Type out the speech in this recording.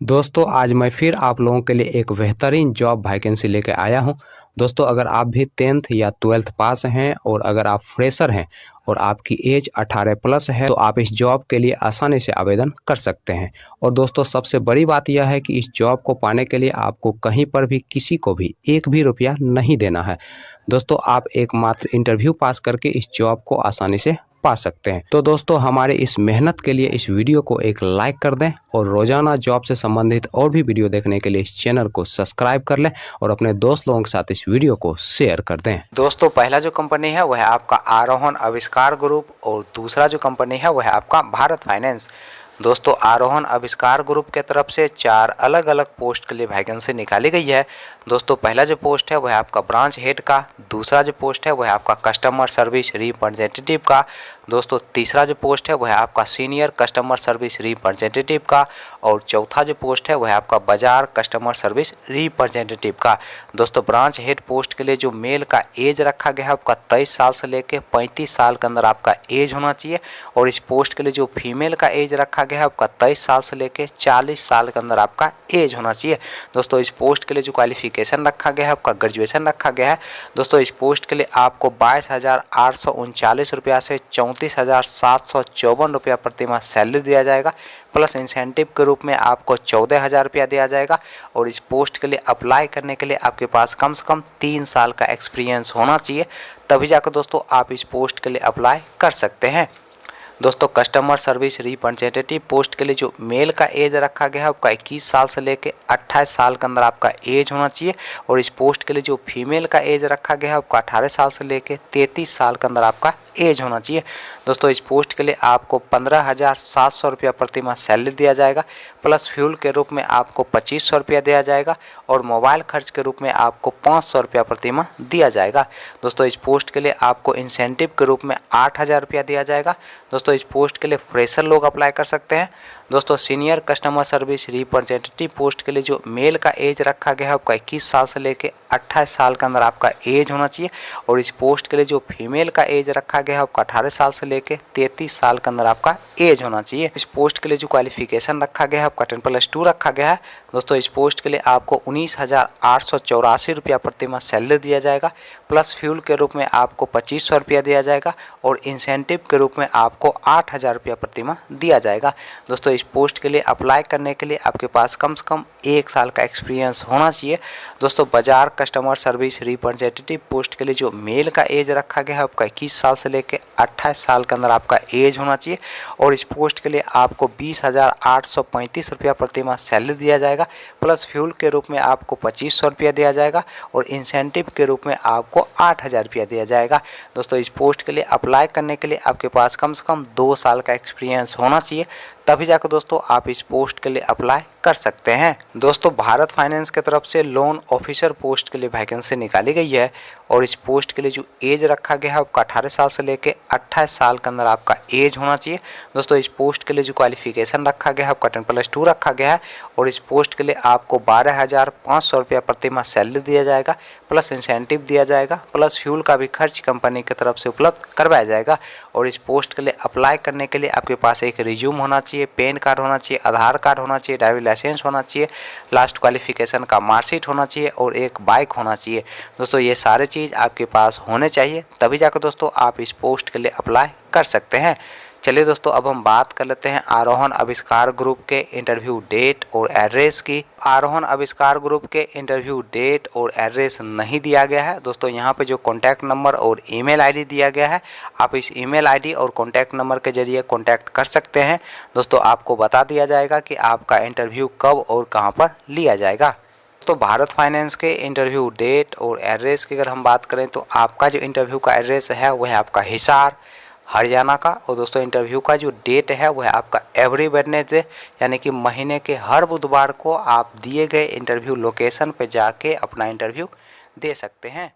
दोस्तों आज मैं फिर आप लोगों के लिए एक बेहतरीन जॉब वैकेंसी लेके आया हूं। दोस्तों अगर आप भी 10th या 12th पास हैं और अगर आप फ्रेशर हैं और आपकी एज 18 प्लस है तो आप इस जॉब के लिए आसानी से आवेदन कर सकते हैं। और दोस्तों सबसे बड़ी बात यह है कि इस जॉब को पाने के लिए आपको कहीं पर भी किसी को भी एक भी रुपया नहीं देना है। दोस्तों आप एकमात्र इंटरव्यू पास करके इस जॉब को आसानी से पा सकते हैं। तो दोस्तों हमारे इस मेहनत के लिए इस वीडियो को एक लाइक कर दें और रोजाना जॉब से संबंधित और भी वीडियो देखने के लिए इस चैनल को सब्सक्राइब कर लें और अपने दोस्त लोगों के साथ इस वीडियो को शेयर कर दें। दोस्तों पहला जो कंपनी है वह है आपका आरोहण आविष्कार ग्रुप और दूसरा जो कंपनी है वह है आपका भारत फाइनेंस। दोस्तों आरोहण आविष्कार ग्रुप के तरफ से 4 अलग अलग पोस्ट के लिए वैकेंसी निकाली गई है। दोस्तों पहला जो पोस्ट है वह आपका ब्रांच हेड का, दूसरा जो पोस्ट है वह आपका कस्टमर सर्विस रिप्रेजेंटेटिव का, दोस्तों तीसरा जो पोस्ट है वह आपका सीनियर कस्टमर सर्विस रिप्रेजेंटेटिव का और चौथा जो पोस्ट है वह आपका बाजार कस्टमर सर्विस रिप्रेजेंटेटिव का। दोस्तों ब्रांच हेड पोस्ट के लिए जो मेल का एज रखा गया है आपका 23 साल से लेकर 35 साल के अंदर आपका एज होना चाहिए और इस पोस्ट के लिए जो फीमेल का एज रखा गया है आपका 23 साल से लेकर 40 साल के अंदर आपका एज होना चाहिए। दोस्तों इस पोस्ट के लिए जो क्वालिफिकेशन रखा गया है आपका ग्रेजुएशन रखा गया है। दोस्तों इस पोस्ट के लिए आपको 22,839 रुपया से 34,754 रुपया प्रति माह सैलरी दिया जाएगा, प्लस इंसेंटिव के रूप में आपको 14,000 रुपया दिया जाएगा। और इस पोस्ट के लिए अप्लाई करने के लिए आपके पास कम से कम 3 साल का एक्सपीरियंस होना चाहिए, तभी जाकर दोस्तों आप इस पोस्ट के लिए अप्लाई कर सकते हैं। दोस्तों कस्टमर सर्विस रिप्रेजेंटेटिव पोस्ट के लिए जो मेल का एज रखा गया है आपका 21 साल से लेकर 28 साल के अंदर आपका एज होना चाहिए और इस पोस्ट के लिए जो फीमेल का एज रखा गया है आपका 18 साल से लेकर 33 साल के अंदर आपका एज होना चाहिए। दोस्तों इस पोस्ट के लिए आपको 15,700 रुपया प्रति माह सैलरी दिया जाएगा, प्लस फ्यूल के रूप में आपको 2500 रुपया दिया जाएगा और मोबाइल खर्च के रूप में आपको 500 रुपया प्रति माह दिया जाएगा। दोस्तों इस पोस्ट के लिए आपको इंसेंटिव के रूप में 8,000 रुपया दिया जाएगा। दोस्तों इस पोस्ट के लिए फ्रेशर लोग अप्लाई कर सकते हैं। दोस्तों senior customer service representative post के लिए जो मेल का एज रखा गया है आपका 21 साल से लेकर 28 साल के अंदर आपका एज होना चाहिए और इस पोस्ट के लिए जो फीमेल का एज रखा गया है आपका 18 साल से लेकर 33 साल के अंदर आपका एज होना चाहिए। इस पोस्ट के लिए जो क्वालिफिकेशन रखा गया है आपका 10+2 रखा गया है। दोस्तों इस पोस्ट के लिए आपको 19,884 रुपया प्रति माह सैलरी दिया जाएगा, प्लस फ्यूल के रूप में आपको 2500 रुपया दिया जाएगा और इंसेंटिव के रूप में आपको 8,000 रुपया प्रति माह दिया जाएगा। दोस्तों इस पोस्ट के लिए अप्लाई करने के लिए आपके पास कम से कम 1 साल का एक्सपीरियंस होना चाहिए। दोस्तों बाजार कस्टमर सर्विस रिप्रेजेंटेटिव पोस्ट के लिए जो मेल का एज रखा गया है आपका 21 साल से लेकर 28 साल के अंदर आपका एज होना चाहिए और इस पोस्ट के लिए आपको 20,835 रुपया प्रति माह सैलरी दिया जाएगा, प्लस फ्यूल के रूप में आपको 2500 रुपया दिया जाएगा और इंसेंटिव के रूप में आपको 8,000 रुपया दिया जाएगा। दोस्तों इस पोस्ट के लिए अप्लाई करने के लिए आपके पास कम से कम 2 साल का एक्सपीरियंस होना चाहिए, तभी जाकर दोस्तों आप इस पोस्ट के लिए अप्लाई कर सकते हैं। दोस्तों भारत फाइनेंस की तरफ से लोन ऑफिसर पोस्ट के लिए वैकेंसी निकाली गई है और इस पोस्ट के लिए जो एज रखा गया है आपका 18 साल से लेकर 28 साल के अंदर आपका एज होना चाहिए। दोस्तों इस पोस्ट के लिए जो क्वालिफिकेशन रखा गया है आपका 10+2 रखा गया है और इस पोस्ट के लिए आपको 12,500 रुपया प्रति माह सैलरी दिया जाएगा, प्लस इंसेंटिव दिया जाएगा, प्लस फ्यूल का भी खर्च कंपनी की तरफ से उपलब्ध करवाया जाएगा। और इस पोस्ट के लिए अप्लाई करने के लिए आपके पास एक रिज्यूम होना चाहिए, पैन कार्ड होना चाहिए, आधार कार्ड होना चाहिए, ड्राइविंग लाइसेंस होना चाहिए, लास्ट क्वालिफिकेशन का मार्कशीट होना चाहिए और एक बाइक होना चाहिए। दोस्तों ये सारे चीज़ आपके पास होने चाहिए, तभी जाकर दोस्तों आप इस पोस्ट के लिए अप्लाई कर सकते हैं। चलिए दोस्तों अब हम बात कर लेते हैं आरोहण आविष्कार ग्रुप के इंटरव्यू डेट और एड्रेस की। आरोहण आविष्कार ग्रुप के इंटरव्यू डेट और एड्रेस नहीं दिया गया है। दोस्तों यहाँ पे जो कॉन्टैक्ट नंबर और ईमेल आईडी दिया गया है, आप इस ईमेल आईडी और कॉन्टैक्ट नंबर के जरिए कॉन्टैक्ट कर सकते हैं। दोस्तों आपको बता दिया जाएगा कि आपका इंटरव्यू कब और कहाँ पर लिया जाएगा। तो भारत फाइनेंस के इंटरव्यू डेट और एड्रेस की अगर हम बात करें तो आपका जो इंटरव्यू का एड्रेस है वह है आपका हिसार हरियाणा का और दोस्तों इंटरव्यू का जो डेट है वह आपका एवरी वेडनेसडे यानी कि महीने के हर बुधवार को आप दिए गए इंटरव्यू लोकेशन पे जाके अपना इंटरव्यू दे सकते हैं।